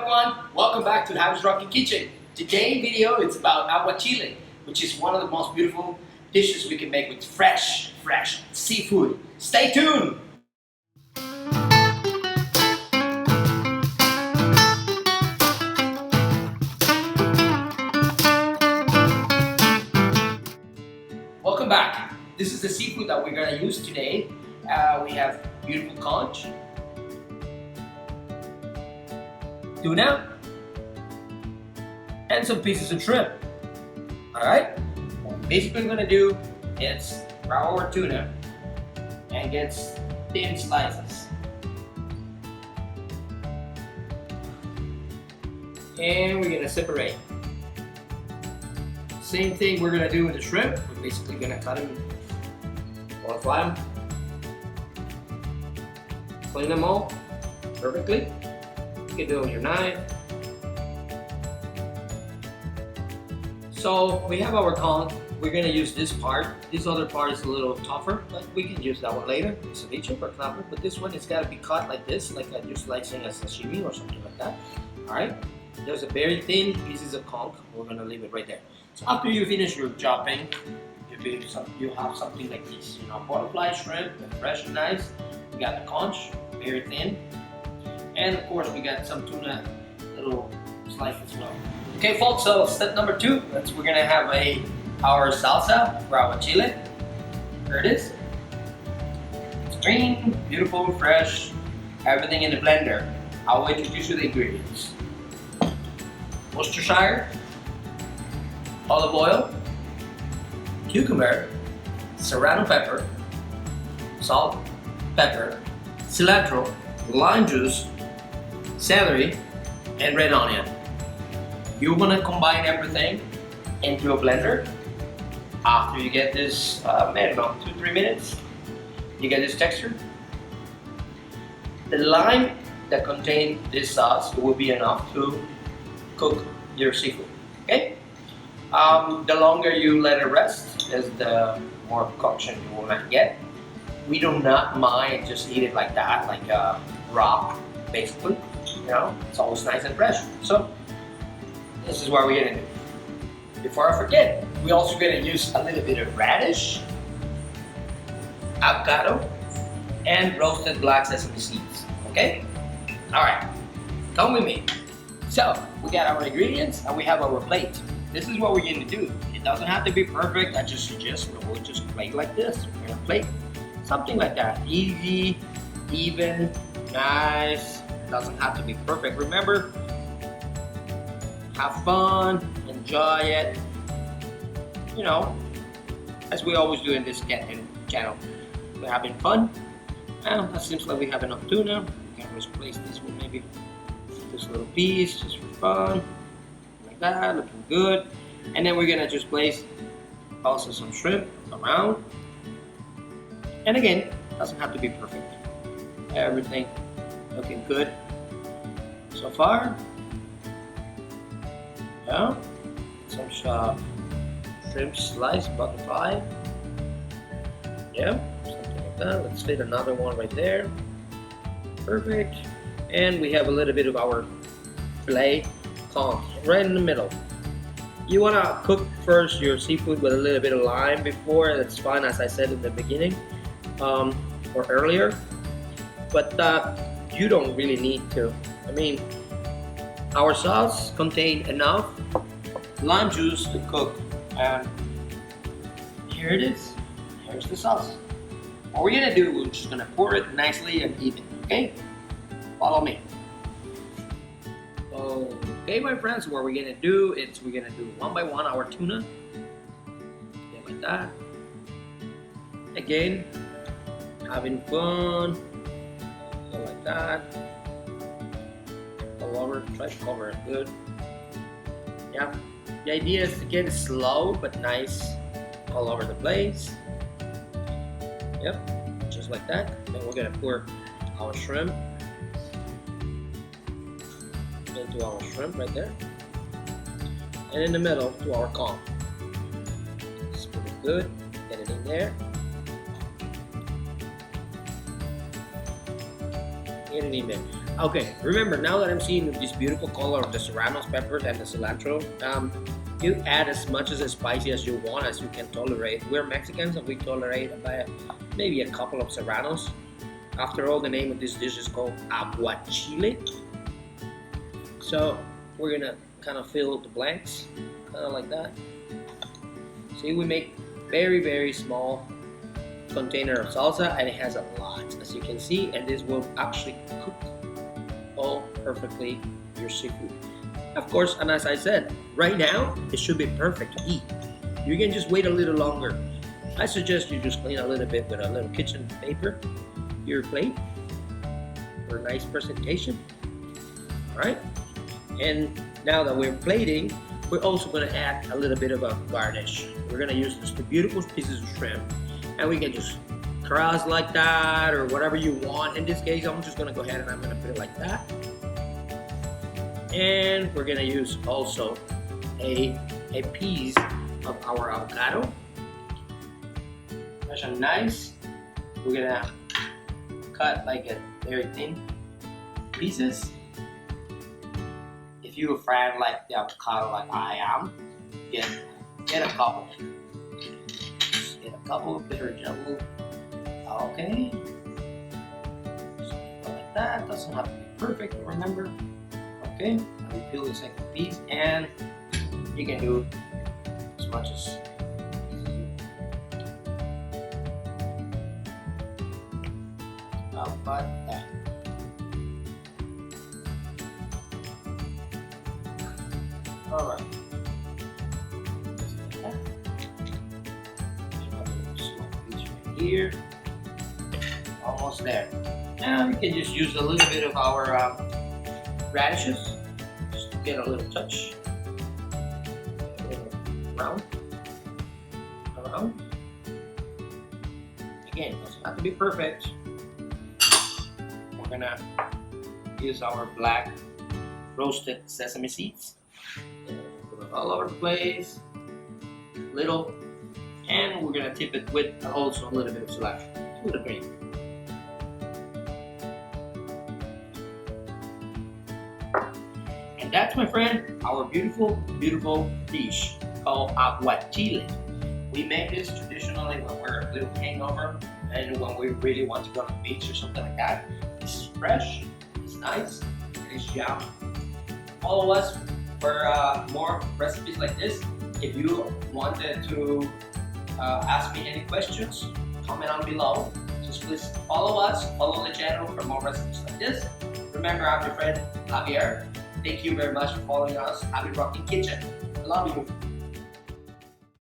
everyone, welcome back to Javi's Rocky Kitchen. Today's video is about aguachile, which is one of the most beautiful dishes we can make with fresh seafood. Stay tuned! Welcome back. This is the seafood that we're gonna use today. We have beautiful conch, tuna, and some pieces of shrimp. Alright? What we're basically gonna do is grab our tuna and get thin slices. And we're gonna separate. Same thing we're gonna do with the shrimp. We're basically gonna cut them, qualify them, clean them all perfectly. You can do it with your knife. So we have our conch. We're gonna use this part. This other part is a little tougher, but we can use that one later. Ceviche, for example. But this one, it's gotta be cut like this, like you're slicing a sashimi or something like that. All right. There's a very thin pieces of conch. We're gonna leave it right there. So after you finish your chopping, you have something like this. You know, butterfly shrimp, fresh and nice. We got the conch, very thin. And of course, we got some tuna, little slice as well. Okay, folks, so step number 2, we're gonna have our salsa for aguachile. There it is. It's green, beautiful, fresh, everything in the blender. I will introduce you the ingredients. Worcestershire, olive oil, cucumber, serrano pepper, salt, pepper, cilantro, lime juice, celery, and red onion. You want to combine everything into a blender. After you get this, maybe about 2-3 minutes, you get this texture. The lime that contains this sauce will be enough to cook your seafood. Okay. The longer you let it rest, is the more concoction you will not get. We do not mind just eat it like that, like raw, basically. You know, it's always nice and fresh. So this is what we're gonna do. Before I forget, we're also gonna use a little bit of radish, avocado, and roasted black sesame seeds. Okay? All right, come with me. So we got our ingredients and we have our plate. This is what we're gonna do. It doesn't have to be perfect. I just suggest we'll just plate like this. We're gonna plate something like that. Easy, even, nice. Doesn't have to be perfect. Remember, have fun, enjoy it. You know, as we always do in this channel. We're having fun. Well, that seems like we have enough tuna. We can just place this one, maybe this little piece, just for fun. Like that, looking good. And then we're gonna just place also some shrimp around. And again, doesn't have to be perfect. Everything looking good so far. Yeah, some shrimp slice, butterfly. Yeah, something like that. Let's fit another one right there. Perfect. And we have a little bit of our filet conch right in the middle. You want to cook first your seafood with a little bit of lime before. That's fine, as I said in the beginning or earlier. But you don't really need to. I mean, our sauce contains enough lime juice to cook. And here it is. Here's the sauce. What we're gonna do, we're just gonna pour it nicely and even. Okay? Follow me. Okay, my friends, what we're gonna do is we're gonna do one by one our tuna. Okay, like that. Again, having fun. So like that. All over, try to cover it good. Yeah, the idea is to get it slow but nice all over the place. Yep, just like that. Then we're gonna pour our shrimp into our shrimp right there, and in the middle to our conch. It's pretty good. Get it in there. Get it in there. Okay, remember now that I'm seeing this beautiful color of the serranos peppers and the cilantro, you add as much as spicy as you want, as you can tolerate. We're Mexicans and we tolerate about maybe a couple of serranos. After all, the name of this dish is called aguachile. So we're gonna kind of fill the blanks, kind of like that. See, we make very small container of salsa, and it has a lot, as you can see, and this will actually cook all perfectly your seafood. Of course, and as I said, right now it should be perfect to eat. You can just wait a little longer. I suggest you just clean a little bit with a little kitchen paper your plate for a nice presentation. All right, and now that we're plating, we're also going to add a little bit of a garnish. We're going to use just the beautiful pieces of shrimp, and we can just cross like that or whatever you want. In this case, I'm just going to go ahead and I'm going to put it like that. And we're going to use also a piece of our avocado. That's a nice. We're going to cut like a very thin pieces. If you're a fan like the avocado like I am, get a couple. Just get a couple of bitter jello. Okay. Just like that. Doesn't have to be perfect, remember. Okay. And we peel the second piece, and you can do as much as how about that? Alright. Here. Almost there. Now we can just use a little bit of our radishes, just to get a little touch. A little round. Around. Again, it doesn't have to be perfect. We're gonna use our black roasted sesame seeds. Put it all over the place, little, and we're gonna tip it with also a little bit of cilantro to the green. And that's, my friend, our beautiful dish called aguachile. We make this traditionally when we're a little hangover and when we really want to go to the beach or something like that. This is fresh, it's nice, it is yum. Follow us for more recipes like this. If you wanted to ask me any questions, comment on below. Just please follow us, follow the channel for more recipes like this. Remember, I'm your friend Javier. Thank you very much for following us. Javi Rocking Kitchen. I love you.